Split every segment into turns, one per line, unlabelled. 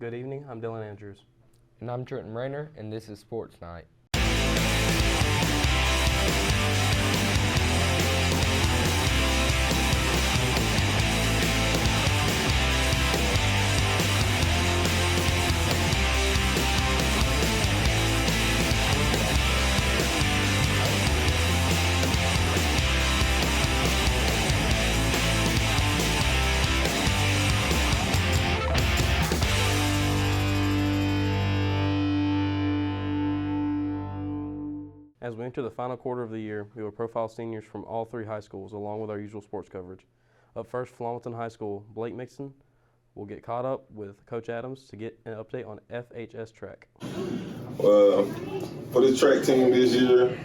Good evening, I'm Dylan Andrews.
And I'm Trenton Rayner, and this is Sports Night.
As we enter the final quarter of the year, we will profile seniors from all three high schools along with our usual sports coverage. Up first, Flomaton High School, Blake Mixon will get caught up with Coach Adams to get an update on FHS track.
For the track team this year,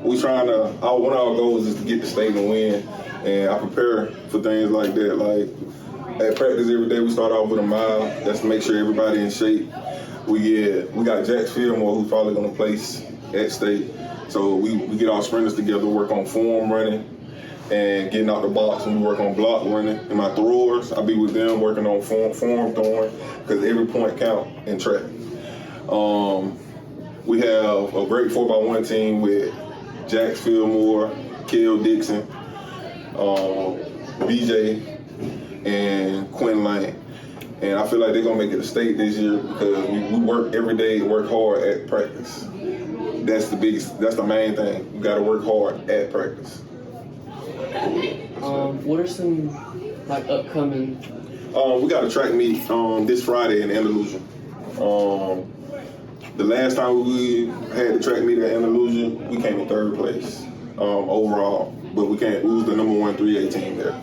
one of our goals is to get the state and win, and I prepare for things like that. Like at practice every day, we start off with a mile. That's to make sure everybody in shape. We got Jack Fillmore, who's probably going to place at state. So we get our sprinters together, work on form running and getting out the box, and we work on block running. And my throwers, I'll be with them working on form throwing, because every point count in track. We have a great 4x1 team with Jack Fillmore, Kel Dixon, BJ, and Quinn Lane. And I feel like they're going to make it to state this year because we work every day, work hard at practice. That's the main thing. You got to work hard at practice.
What are some upcoming?
We got a track meet this Friday in Andalusia. The last time we had the track meet at Andalusia, we came in third place overall, but we was the number 1 3A team there.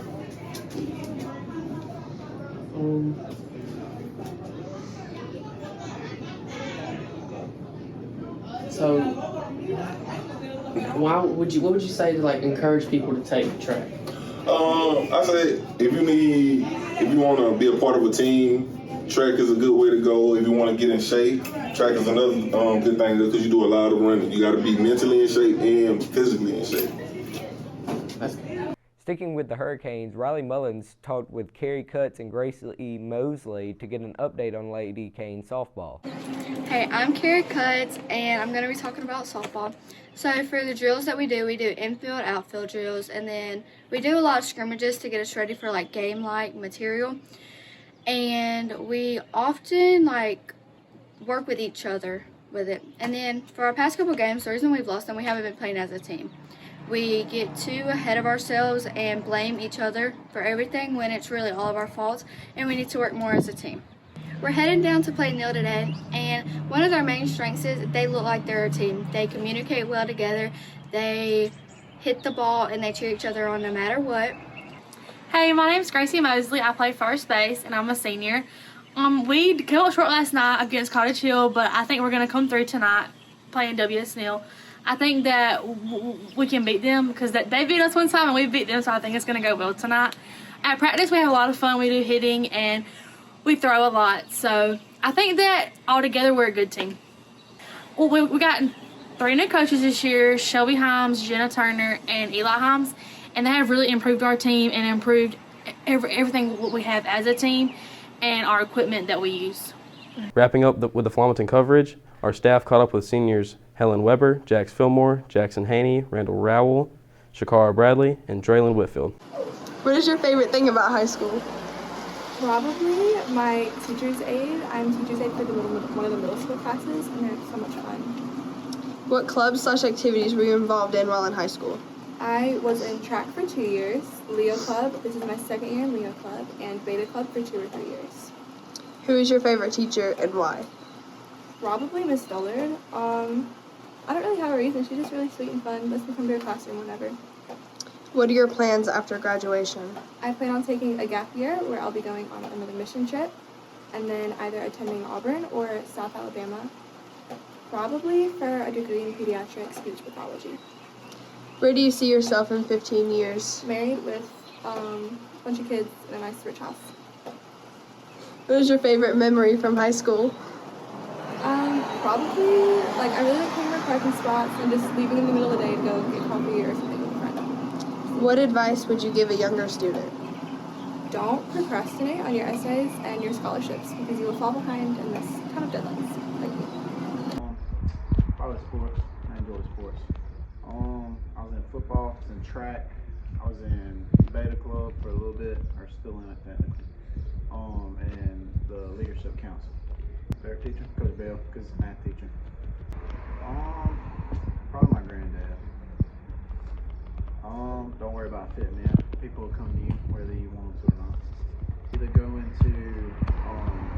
So, what would you say to encourage people to take track?
I say if you want to be a part of a team, track is a good way to go. If you want to get in shape, track is another good thing because you do a lot of running. You got to be mentally in shape and physically in shape.
Sticking with the Hurricanes, Riley Mullins talked with Carrie Cutts and Grace E. Mosley to get an update on Lady Cane softball.
Hey, I'm Carrie Cutts, and I'm going to be talking about softball. So for the drills that we do infield, outfield drills, and then we do a lot of scrimmages to get us ready for game-like material. And we often work with each other with it. And then for our past couple games, the reason we've lost them, we haven't been playing as a team. We get too ahead of ourselves and blame each other for everything when it's really all of our faults, and we need to work more as a team. We're heading down to play Neal today, and one of their main strengths is they look like they're a team. They communicate well together, they hit the ball, and they cheer each other on no matter what.
Hey, my name's Gracie Mosley. I play first base, and I'm a senior. We came up short last night against Cottage Hill, but I think we're going to come through tonight playing WS Neal. I think that we can beat them because they beat us one time and we beat them, so I think it's going to go well tonight. At practice, we have a lot of fun. We do hitting and we throw a lot, so I think that altogether we're a good team. Well, we got 3 new coaches this year, Shelby Himes, Jenna Turner, and Eli Himes, and they have really improved our team and improved everything we have as a team and our equipment that we use.
Wrapping up with the Flomaton coverage, our staff caught up with seniors Helen Weber, Jax Fillmore, Jackson Haney, Randall Rowell, Shakara Bradley, and Draylon Whitfield.
What is your favorite thing about high school?
Probably my teacher's aide. I'm teacher's aide for one of the middle school classes, and they're so much fun.
What clubs/activities were you involved in while in high school?
I was in track for 2 years, Leo Club, this is my second year in Leo Club, and Beta Club for 2 or 3 years.
Who is your favorite teacher and why?
Probably Miss Dullard. I don't really have a reason. She's just really sweet and fun. Lets me come to her classroom whenever.
What are your plans after graduation?
I plan on taking a gap year where I'll be going on another mission trip, and then either attending Auburn or South Alabama, probably for a degree in pediatric speech pathology.
Where do you see yourself in 15 years?
Married with a bunch of kids in a nice rich house.
What is your favorite memory from high school?
Probably, I really like coming to parking spots and just leaving in the middle of the day to go get coffee or something with a friend.
What advice would you give a younger student?
don't procrastinate on your essays and your scholarships because you will fall behind in this ton of deadlines. Like me.
Probably sports. I enjoy sports. I was in football, I was in track, I was in beta club for a little bit, or still in it technically. And the leadership council. Favorite teacher, Coach Bell, because he's a math teacher. Probably my granddad. Don't worry about fitting in. People will come to you whether you want them to or not. Either go into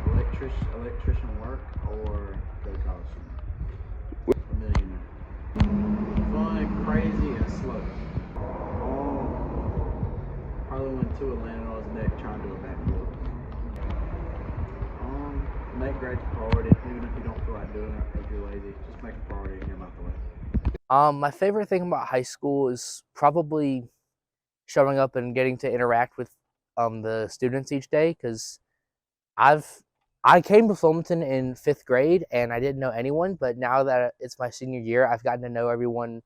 electrician work or go to college somewhere. A millionaire. Fun, crazy, and slow. Probably went to Atlanta on his neck trying to do a backflip. Make grades a priority, even if you don't feel like doing it or if you're lazy. Just make a priority and get them out the way.
My favorite thing about high school is probably showing up and getting to interact with the students each day, because I came to Flomaton in 5th grade and I didn't know anyone, but now that it's my senior year, I've gotten to know everyone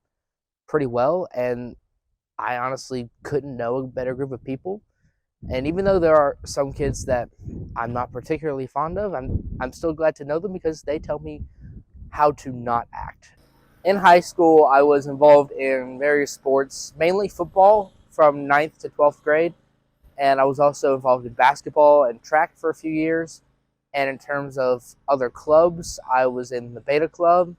pretty well, and I honestly couldn't know a better group of people. And even though there are some kids that I'm not particularly fond of, I'm still glad to know them because they tell me how to not act. In high school, I was involved in various sports, mainly football from 9th to 12th grade, and I was also involved in basketball and track for a few years. And in terms of other clubs, I was in the Beta Club,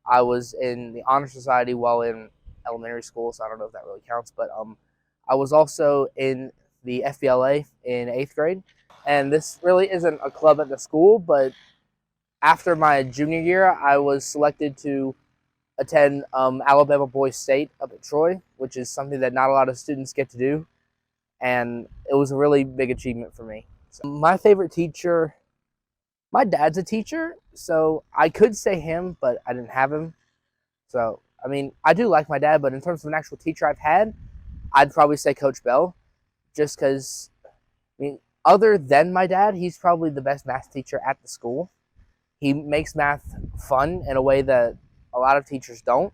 I was in the Honor Society while in elementary school, so I don't know if that really counts, but I was also in the FBLA in 8th grade. And this really isn't a club at the school, but after my junior year, I was selected to attend Alabama Boys State up at Troy, which is something that not a lot of students get to do, and it was a really big achievement for me. So my favorite teacher, my dad's a teacher, so I could say him, but I didn't have him. So, I mean, I do like my dad, but in terms of an actual teacher I've had, I'd probably say Coach Bell, just because, I mean, other than my dad, he's probably the best math teacher at the school. He makes math fun in a way that a lot of teachers don't.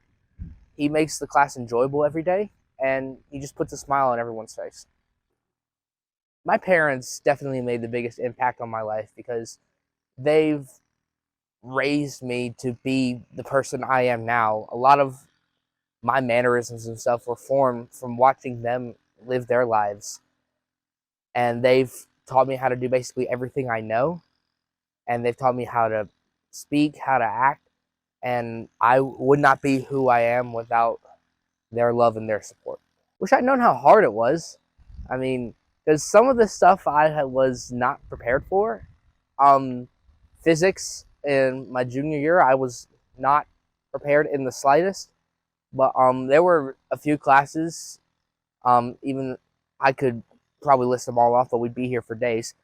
He makes the class enjoyable every day, and he just puts a smile on everyone's face. My parents definitely made the biggest impact on my life because they've raised me to be the person I am now. A lot of my mannerisms and stuff were formed from watching them live their lives. And they've taught me how to do basically everything I know. And they've taught me how to speak, how to act. And I would not be who I am without their love and their support. Wish I'd known how hard it was. I mean, because some of the stuff I was not prepared for. Physics in my junior year, I was not prepared in the slightest. But there were a few classes, even I could probably list them all off, but we'd be here for days.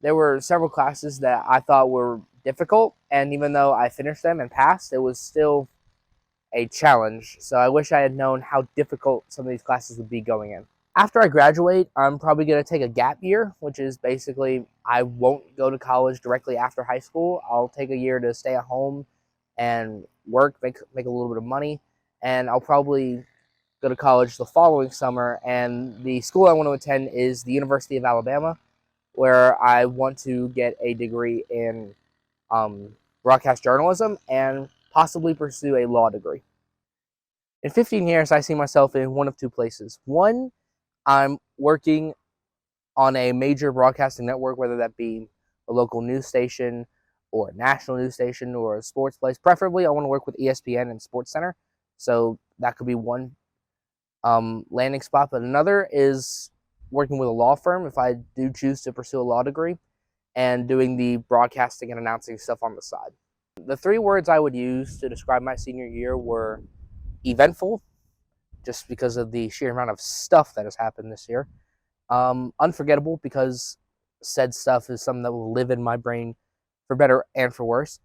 There were several classes that I thought were difficult, and even though I finished them and passed, it was still a challenge. So I wish I had known how difficult some of these classes would be going in. After I graduate, I'm probably going to take a gap year, which is basically I won't go to college directly after high school. I'll take a year to stay at home and work, make a little bit of money, and I'll probably go to college the following summer. And the school I want to attend is the University of Alabama, where I want to get a degree in broadcast journalism and possibly pursue a law degree. In 15 years, I see myself in one of two places. One, I'm working on a major broadcasting network, whether that be a local news station or a national news station or a sports place. Preferably, I want to work with ESPN and SportsCenter, so that could be one landing spot. But another is working with a law firm if I do choose to pursue a law degree, and doing the broadcasting and announcing stuff on the side. The three words I would use to describe my senior year were eventful, just because of the sheer amount of stuff that has happened this year. Unforgettable, because said stuff is something that will live in my brain for better and for worse.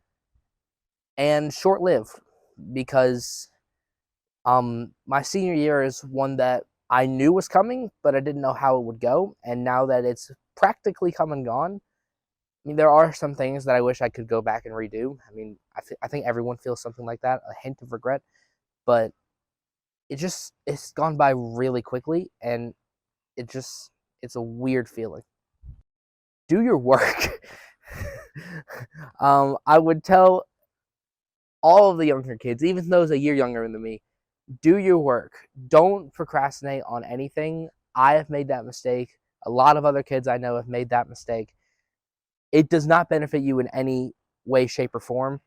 And short-lived, because my senior year is one that I knew was coming, but I didn't know how it would go. And now that it's practically come and gone, I mean, there are some things that I wish I could go back and redo. I mean, I think everyone feels something like that, a hint of regret. But it's gone by really quickly, and it's a weird feeling. do your work. I would tell all of the younger kids, even those a year younger than me, do your work. Don't procrastinate on anything. I have made that mistake. A lot of other kids I know have made that mistake. It does not benefit you in any way, shape, or form.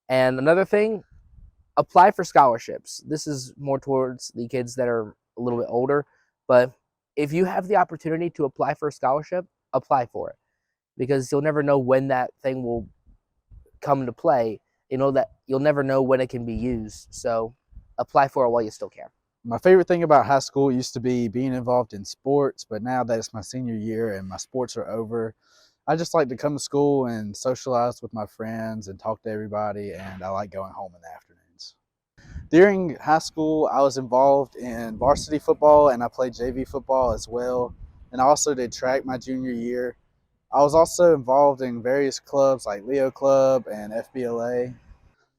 And another thing, apply for scholarships. This is more towards the kids that are a little bit older, but if you have the opportunity to apply for a scholarship, apply for it, because you'll never know when that thing will come into play. You know that you'll never know when it can be used. So apply for it while you still can.
My favorite thing about high school used to be being involved in sports, but now that it's my senior year and my sports are over, I just like to come to school and socialize with my friends and talk to everybody, and I like going home in the afternoons. During high school, I was involved in varsity football and I played JV football as well, and I also did track my junior year. I was also involved in various clubs like Leo Club and FBLA.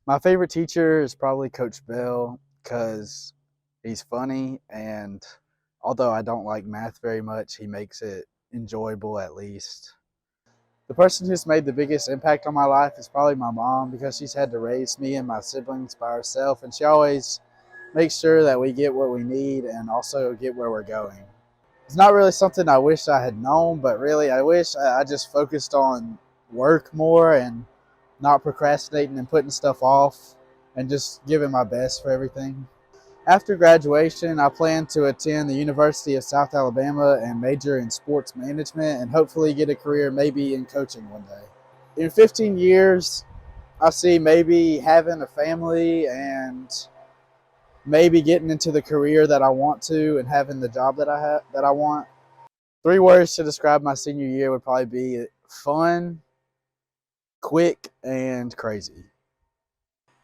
My favorite teacher is probably Coach Bell because he's funny, and although I don't like math very much, he makes it enjoyable at least. The person who's made the biggest impact on my life is probably my mom because she's had to raise me and my siblings by herself, and she always makes sure that we get what we need and also get where we're going. It's not really something I wish I had known, but really I wish I just focused on work more and not procrastinating and putting stuff off and just giving my best for everything. After graduation, I plan to attend the University of South Alabama and major in sports management and hopefully get a career maybe in coaching one day. In 15 years, I see maybe having a family and maybe getting into the career that I want to and having the job that I want. 3 words to describe my senior year would probably be fun, quick, and crazy.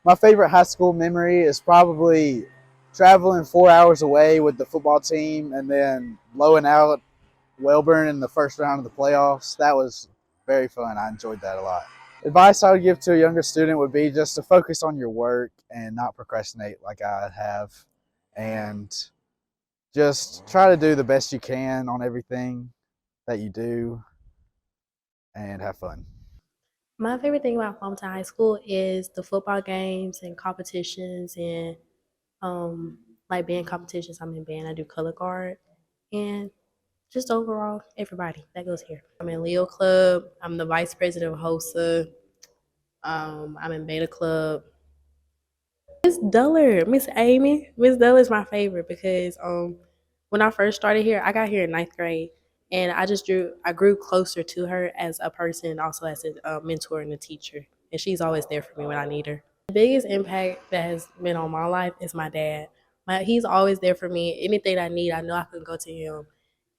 My favorite high school memory is probably traveling 4 hours away with the football team and then blowing out Wellburn in the first round of the playoffs. That was very fun. I enjoyed that a lot. Advice I would give to a younger student would be just to focus on your work and not procrastinate like I have, and just try to do the best you can on everything that you do and have fun.
My favorite thing about Flomaton High School is the football games and competitions and like band competitions. I'm in band. I do color guard and just overall everybody that goes here. I'm in Leo Club. I'm the vice president of HOSA. I'm in Beta Club. Miss Duller, Miss Amy, Miss Duller is my favorite because when I first started here, I got here in ninth grade, and I grew closer to her as a person, and also as a mentor and a teacher, and she's always there for me when I need her. The biggest impact that has been on my life is my dad. He's always there for me. Anything I need, I know I can go to him,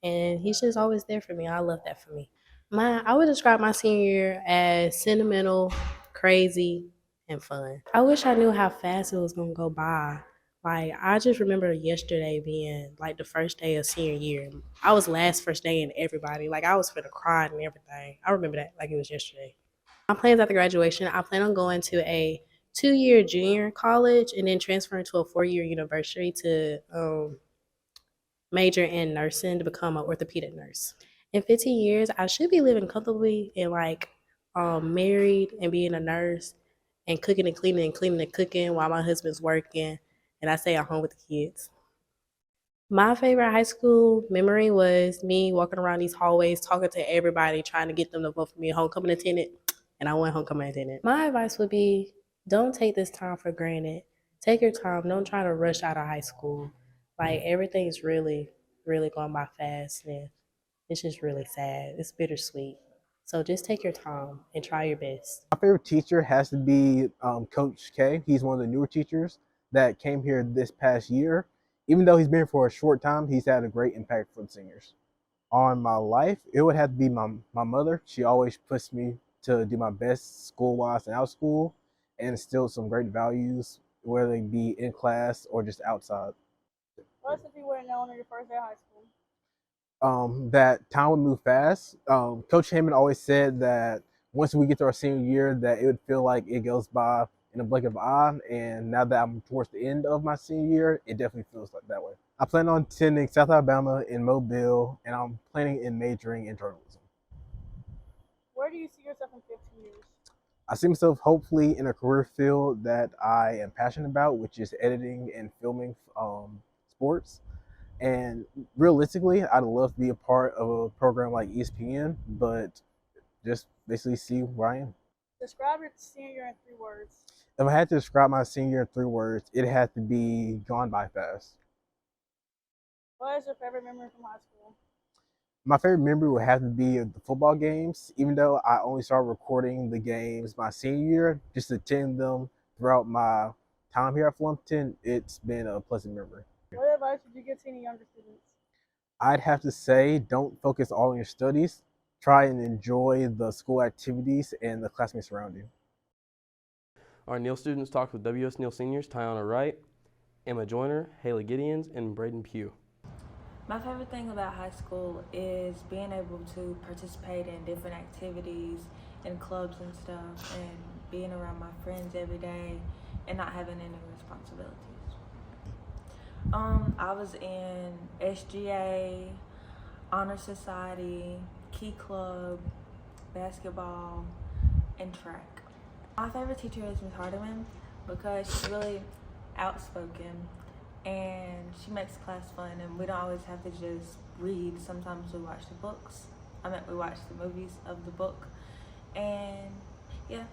and he's just always there for me. I love that for me. I would describe my senior year as sentimental, crazy, and fun. I wish I knew how fast it was gonna go by. Like I just remember yesterday being like the first day of senior year. I was last first day and everybody. Like I was for the cry and everything. I remember that like it was yesterday. My plans after graduation, I plan on going to a 2-year junior college and then transferring to a 4-year university to major in nursing to become an orthopedic nurse. In 15 years, I should be living comfortably and like married and being a nurse and cleaning and cooking while my husband's working and I stay at home with the kids. My favorite high school memory was me walking around these hallways talking to everybody trying to get them to vote for me a homecoming attendant, and I went homecoming attendant. My advice would be don't take this time for granted. Take your time. Don't try to rush out of high school. Like everything's really, really going by fast and it's just really sad. It's bittersweet. So just take your time and try your best.
My favorite teacher has to be Coach K. He's one of the newer teachers that came here this past year. Even though he's been here for a short time, he's had a great impact for the seniors. On my life, it would have to be my mother. She always pushed me to do my best school-wise and out of school and instilled some great values, whether they be in class or just outside.
What if you weren't known on your first day of high school?
That time would move fast. Coach Heyman always said that once we get to our senior year, that it would feel like it goes by in a blink of an eye. And now that I'm towards the end of my senior year, it definitely feels like that way. I plan on attending South Alabama in Mobile, and I'm planning in majoring in journalism.
Where do you see yourself in 15 years?
I see myself hopefully in a career field that I am passionate about, which is editing and filming sports. And realistically, I'd love to be a part of a program like ESPN, but just basically see where I am.
Describe your senior year in 3 words.
If I had to describe my senior in 3 words, it had to be gone by fast.
What is your favorite memory from high school?
My favorite memory would have to be the football games, even though I only started recording the games my senior year, just attending them throughout my time here at Flomaton. It's been a pleasant memory.
What advice would you give to any younger students?
I'd have to say, don't focus all on your studies. Try and enjoy the school activities and the classmates around you.
Our Neal students talked with WS Neal seniors Tiana Wright, Emma Joyner, Haley Gideons, and Braden Pugh.
My favorite thing about high school is being able to participate in different activities and clubs and stuff, and being around my friends every day and not having any responsibilities. I was in SGA, Honor Society, Key Club, basketball, and track. My favorite teacher is Ms. Hardiman because she's really outspoken and she makes class fun, and we don't always have to just read. Sometimes we watch the books. We watch the movies of the book, and yeah.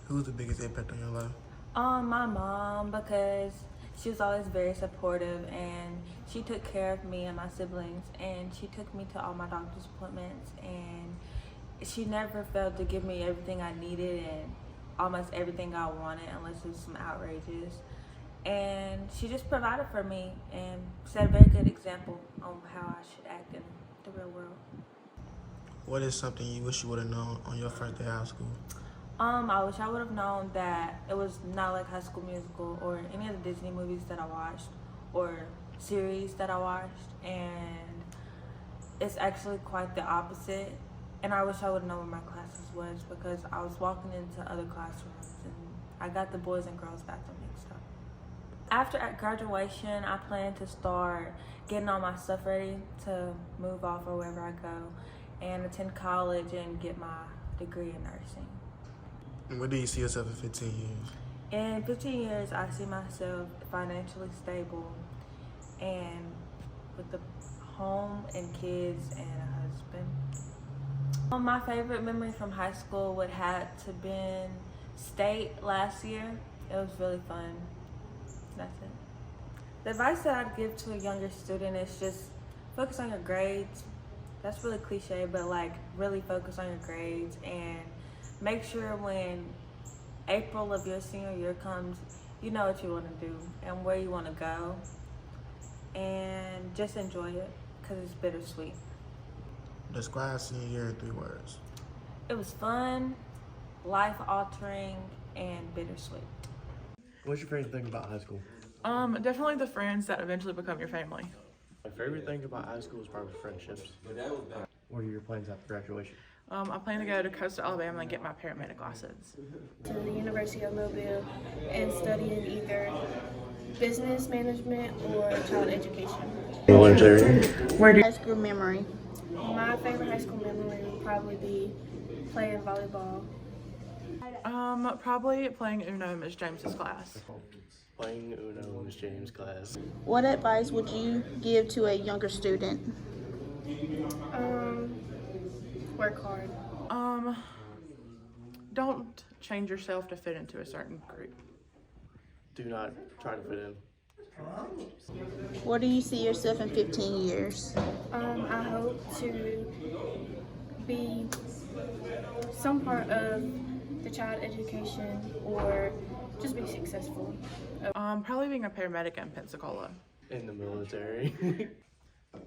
Who was the biggest impact on your life?
My mom, because she was always very supportive and she took care of me and my siblings, and she took me to all my doctor's appointments, and she never failed to give me everything I needed and almost everything I wanted, unless it was some outrageous. And she just provided for me and set a very good example on how I should act in the real world.
What is something you wish you would have known on your first day of high school?
I wish I would have known that it was not like High School Musical or any of the Disney movies that I watched or series that I watched, and it's actually quite the opposite. And I wish I would have known what my classes was, because I was walking into other classrooms and I got the boys and girls bathroom mixed up. After graduation, I plan to start getting all my stuff ready to move off or wherever I go and attend college and get my degree in nursing.
And where do you see yourself in 15 years?
In 15 years, I see myself financially stable and with a home and kids and a husband. My favorite memory from high school would have to been state last year. It was really fun. That's it. The advice that I'd give to a younger student is just focus on your grades. That's really cliche, but like really focus on your grades and make sure when April of your senior year comes, you know what you want to do and where you want to go, and just enjoy it because it's bittersweet.
Describe senior year in 3 words.
It was fun, life-altering, and bittersweet.
What's your favorite thing about high school?
Definitely the friends that eventually become your family.
My favorite thing about high school is probably friendships. What are your plans after graduation?
I plan to go to Coastal Alabama and get my paramedic license.
To the University of Mobile and study in either business management or child education.
High school memory.
My favorite high school memory would probably be playing volleyball.
Probably playing Uno in Ms. James's class.
Playing Uno in Ms. James' class.
What advice would you give to a younger student?
Work hard.
Don't change yourself to fit into a certain group.
Do not try to fit in.
Where do you see yourself in 15 years?
I hope to be some part of the child education or just be successful.
Probably being a paramedic in Pensacola.
In the military.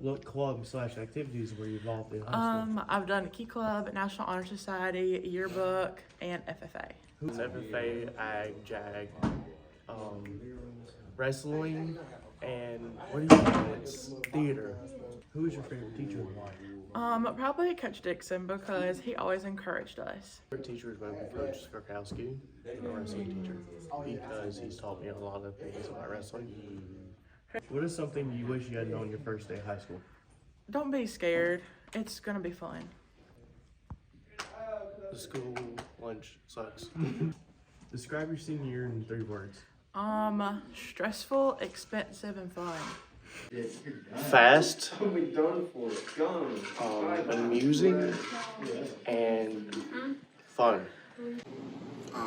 What club/activities were you involved in high school?
I've done Key Club, National Honor Society, Yearbook, and FFA.
FFA, AG, JAG, wrestling, and what do you call it? Theater. Who is your favorite teacher and why?
Probably Coach Dixon, because he always encouraged us.
My favorite teacher is my Coach Skarkowski, a wrestling teacher, because he's taught me a lot of things about wrestling. What is something you wish you had known your first day of high school?
Don't be scared. It's gonna be fun.
The school lunch sucks. Describe your senior year in 3 words.
Stressful, expensive, and fun.
Fast, amusing, and fun.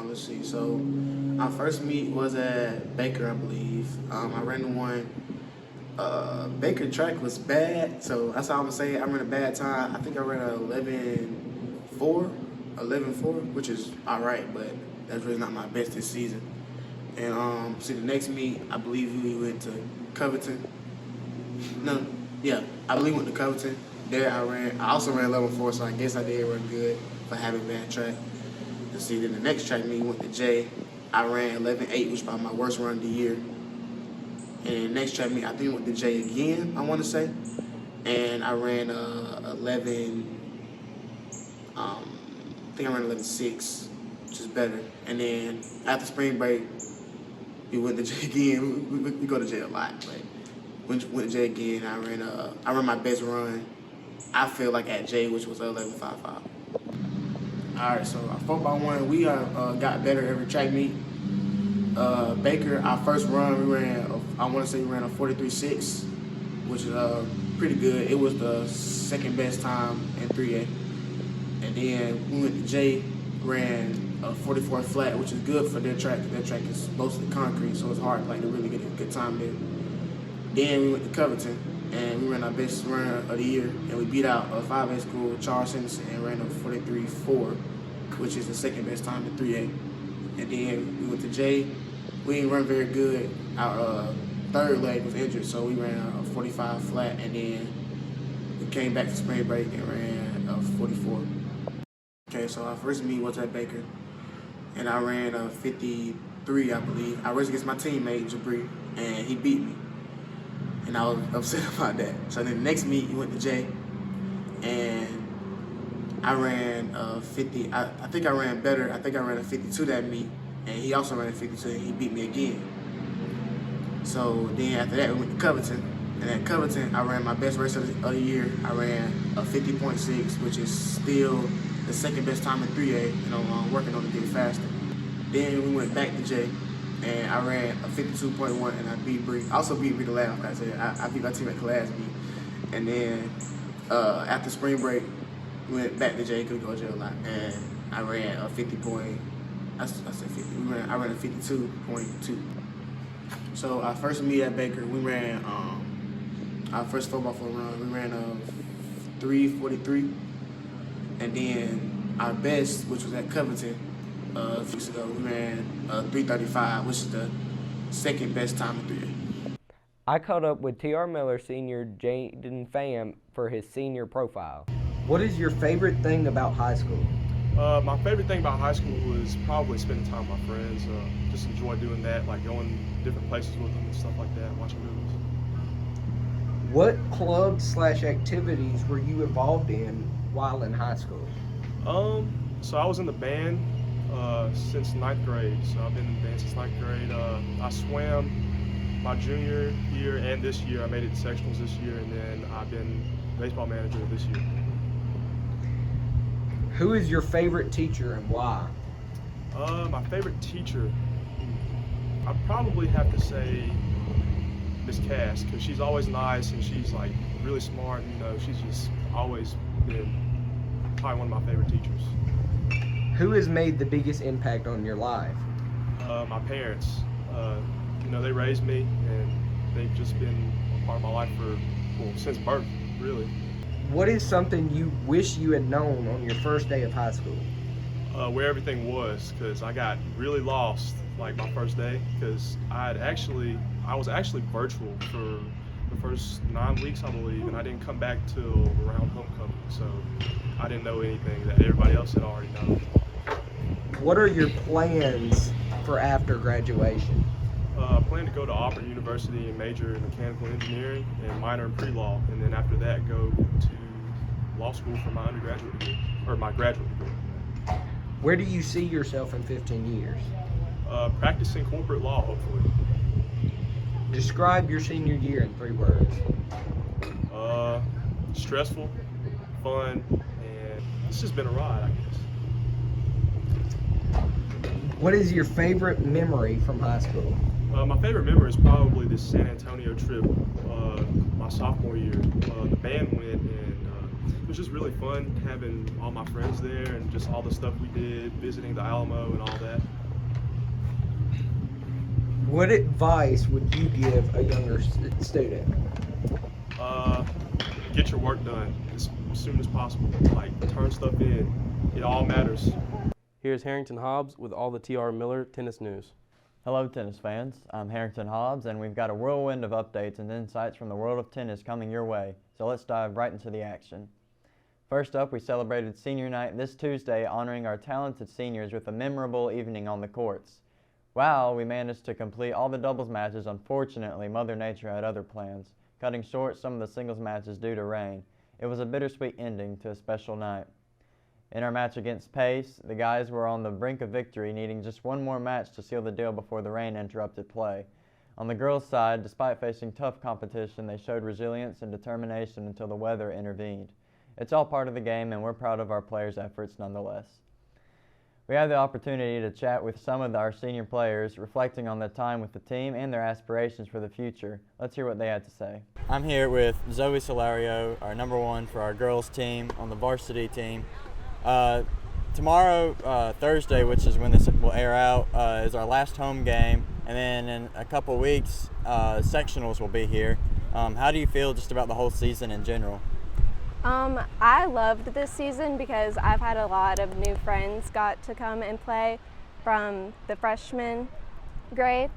Let's see. So, our first meet was at Baker, I believe. I ran the one. Baker track was bad, so that's all I'm gonna say. I ran a bad time. I think I ran a 11.4, which is all right, but that's really not my best this season. And see, the next meet, I believe we went to Covington. I believe we went to Covington. There I also ran 11.4, so I guess I did run good for having bad track. And see, then the next track meet we went to J. I ran 11.8, which was probably my worst run of the year. And next track meet, I think we went to J again, I want to say. And I ran 11. I think I ran 11.6, which is better. And then after spring break, we went to J again. We go to J a lot, but went to J again. I ran my best run, I feel like, at J, which was 11.55. All right, so our football one, we got better every track meet. Baker, our first run, we ran a 43.6, which is pretty good. It was the second best time in 3A. And then we went to J, ran a 44 flat, which is good for their track. Their track is mostly concrete, so it's hard to really get a good time there. Then we went to Covington, and we ran our best run of the year, and we beat out a 5A school, Charles Henderson, and ran a 43.4, which is the second best time in 3A. And then we went to J. We didn't run very good. Our third leg was injured, so we ran a 45 flat, and then we came back for spring break and ran a 44. Okay, so our first meet was at Baker, and I ran a 53, I believe. I raced against my teammate, Jabri, and he beat me. And I was upset about that. So then the next meet, we went to J, and I ran a 50. I think I ran better. I think I ran a 52 that meet, and he also ran a 52, and he beat me again. So then after that, we went to Covington, and at Covington, I ran my best race of the year. I ran a 50.6, which is still the second best time in 3A, and I'm working on it to get faster. Then we went back to J, and I ran a 52.1, and I beat Bree. I also beat Bree the last, like I said. I beat my teammate Class B. And then after spring break, we went back to J, because we go to J a lot, and I ran a 50 point, I said 50, I ran a 52.2. So our first meet at Baker, we ran, our first 4x4 run, we ran a 3:43. And then our best, which was at Covington a few weeks ago, we ran a 3:35, which is the second best time in 3A.
I caught up with T.R. Miller senior Jaden Pham for his senior profile. What is your favorite thing about high school?
My favorite thing about high school was probably spending time with my friends. Just enjoy doing that, like going different places with them and stuff like that, watching movies.
What clubs/activities were you involved in while in high school?
So I was in the band since 9th grade. So I've been in the band since 9th grade. I swam my junior year and this year. I made it to sectionals this year, and then I've been baseball manager this year.
Who is your favorite teacher and why?
My favorite teacher, I'd probably have to say Miss Cass, because she's always nice and she's like really smart. She's just always been probably one of my favorite teachers.
Who has made the biggest impact on your life?
My parents. They raised me, and they've just been a part of my life since birth, really.
What is something you wish you had known on your first day of high school?
Where everything was, because I got really lost like my first day, because I was actually virtual for the first 9 weeks, I believe, and I didn't come back till around homecoming, so I didn't know anything that everybody else had already known.
What are your plans for after graduation?
I plan to go to Auburn University and major in mechanical engineering and minor in pre-law, and then after that go to law school for my undergraduate degree, or my graduate degree.
Where do you see yourself in 15 years?
Practicing corporate law, hopefully.
Describe your senior year in 3 words.
Stressful, fun, and it's just been a ride, I guess.
What is your favorite memory from high school?
My favorite memory is probably this San Antonio trip my sophomore year. The band went, and it was just really fun having all my friends there and just all the stuff we did, visiting the Alamo and all that.
What advice would you give a younger student?
Get your work done as soon as possible. Like, turn stuff in. It all matters.
Here's Harrington Hobbs with all the TR Miller tennis news.
Hello tennis fans, I'm Harrington Hobbs and we've got a whirlwind of updates and insights from the world of tennis coming your way, so let's dive right into the action. First up, we celebrated senior night this Tuesday, honoring our talented seniors with a memorable evening on the courts. While we managed to complete all the doubles matches, unfortunately Mother Nature had other plans, cutting short some of the singles matches due to rain. It was a bittersweet ending to a special night. In our match against Pace, the guys were on the brink of victory, needing just one more match to seal the deal before the rain interrupted play. On the girls' side, despite facing tough competition, they showed resilience and determination until the weather intervened. It's all part of the game, and we're proud of our players' efforts nonetheless. We had the opportunity to chat with some of our senior players, reflecting on their time with the team and their aspirations for the future. Let's hear what they had to say. I'm here with Zoe Solario, our number one for our girls' team on the varsity team. Tomorrow, Thursday, which is when this will air out, is our last home game, and then in a couple weeks, sectionals will be here. How do you feel just about the whole season in general?
I loved this season because I've had a lot of new friends got to come and play from the freshman grade,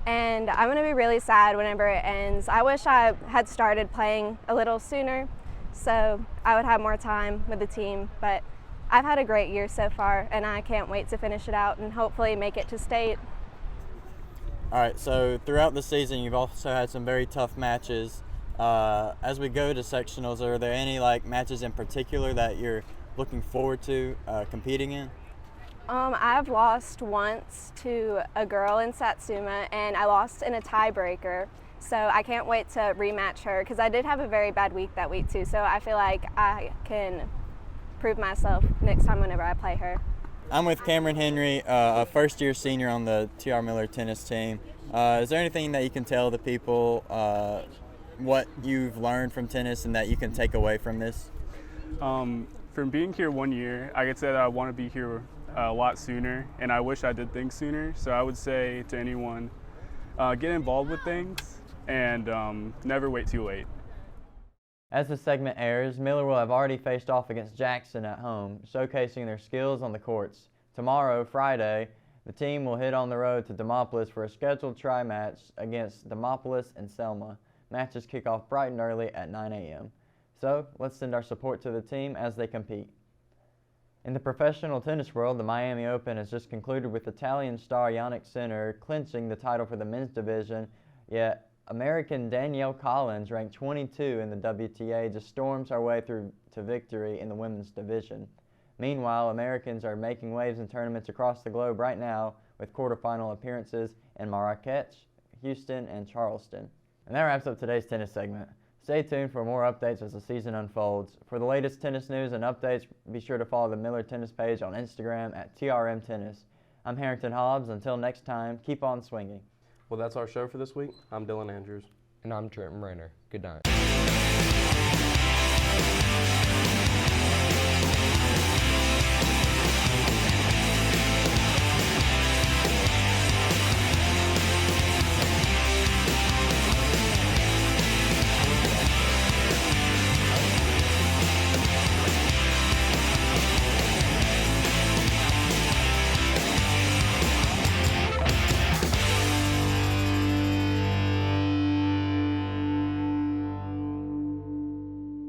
and I'm going to be really sad whenever it ends. I wish I had started playing a little sooner so I would have more time with the team, but I've had a great year so far, and I can't wait to finish it out and hopefully make it to state.
All right, so throughout the season, you've also had some very tough matches. As we go to sectionals, are there any matches in particular that you're looking forward to competing in?
I've lost once to a girl in Satsuma, and I lost in a tiebreaker. So I can't wait to rematch her because I did have a very bad week that week too. So I feel like I can prove myself next time whenever I play her.
I'm with Cameron Henry, a first-year senior on the TR Miller tennis team. Is there anything that you can tell the people what you've learned from tennis and that you can take away from this?
From being here 1 year, I could say that I want to be here a lot sooner, and I wish I did things sooner. So I would say to anyone, get involved with things and never wait too late.
As the segment airs, Miller will have already faced off against Jackson at home, showcasing their skills on the courts. Tomorrow, Friday, the team will head on the road to Demopolis for a scheduled tri-match against Demopolis and Selma. Matches kick off bright and early at 9 a.m. So, let's send our support to the team as they compete. In the professional tennis world, the Miami Open has just concluded with Italian star Yannick Sinner clinching the title for the men's division, yet American Danielle Collins, ranked 22 in the WTA, just storms her way through to victory in the women's division. Meanwhile, Americans are making waves in tournaments across the globe right now with quarterfinal appearances in Marrakech, Houston, and Charleston. And that wraps up today's tennis segment. Stay tuned for more updates as the season unfolds. For the latest tennis news and updates, be sure to follow the Miller Tennis page on Instagram at TRM Tennis. I'm Harrington Hobbs. Until next time, keep on swinging.
Well, that's our show for this week. I'm Dylan Andrews.
And I'm Trenton Renner. Good night.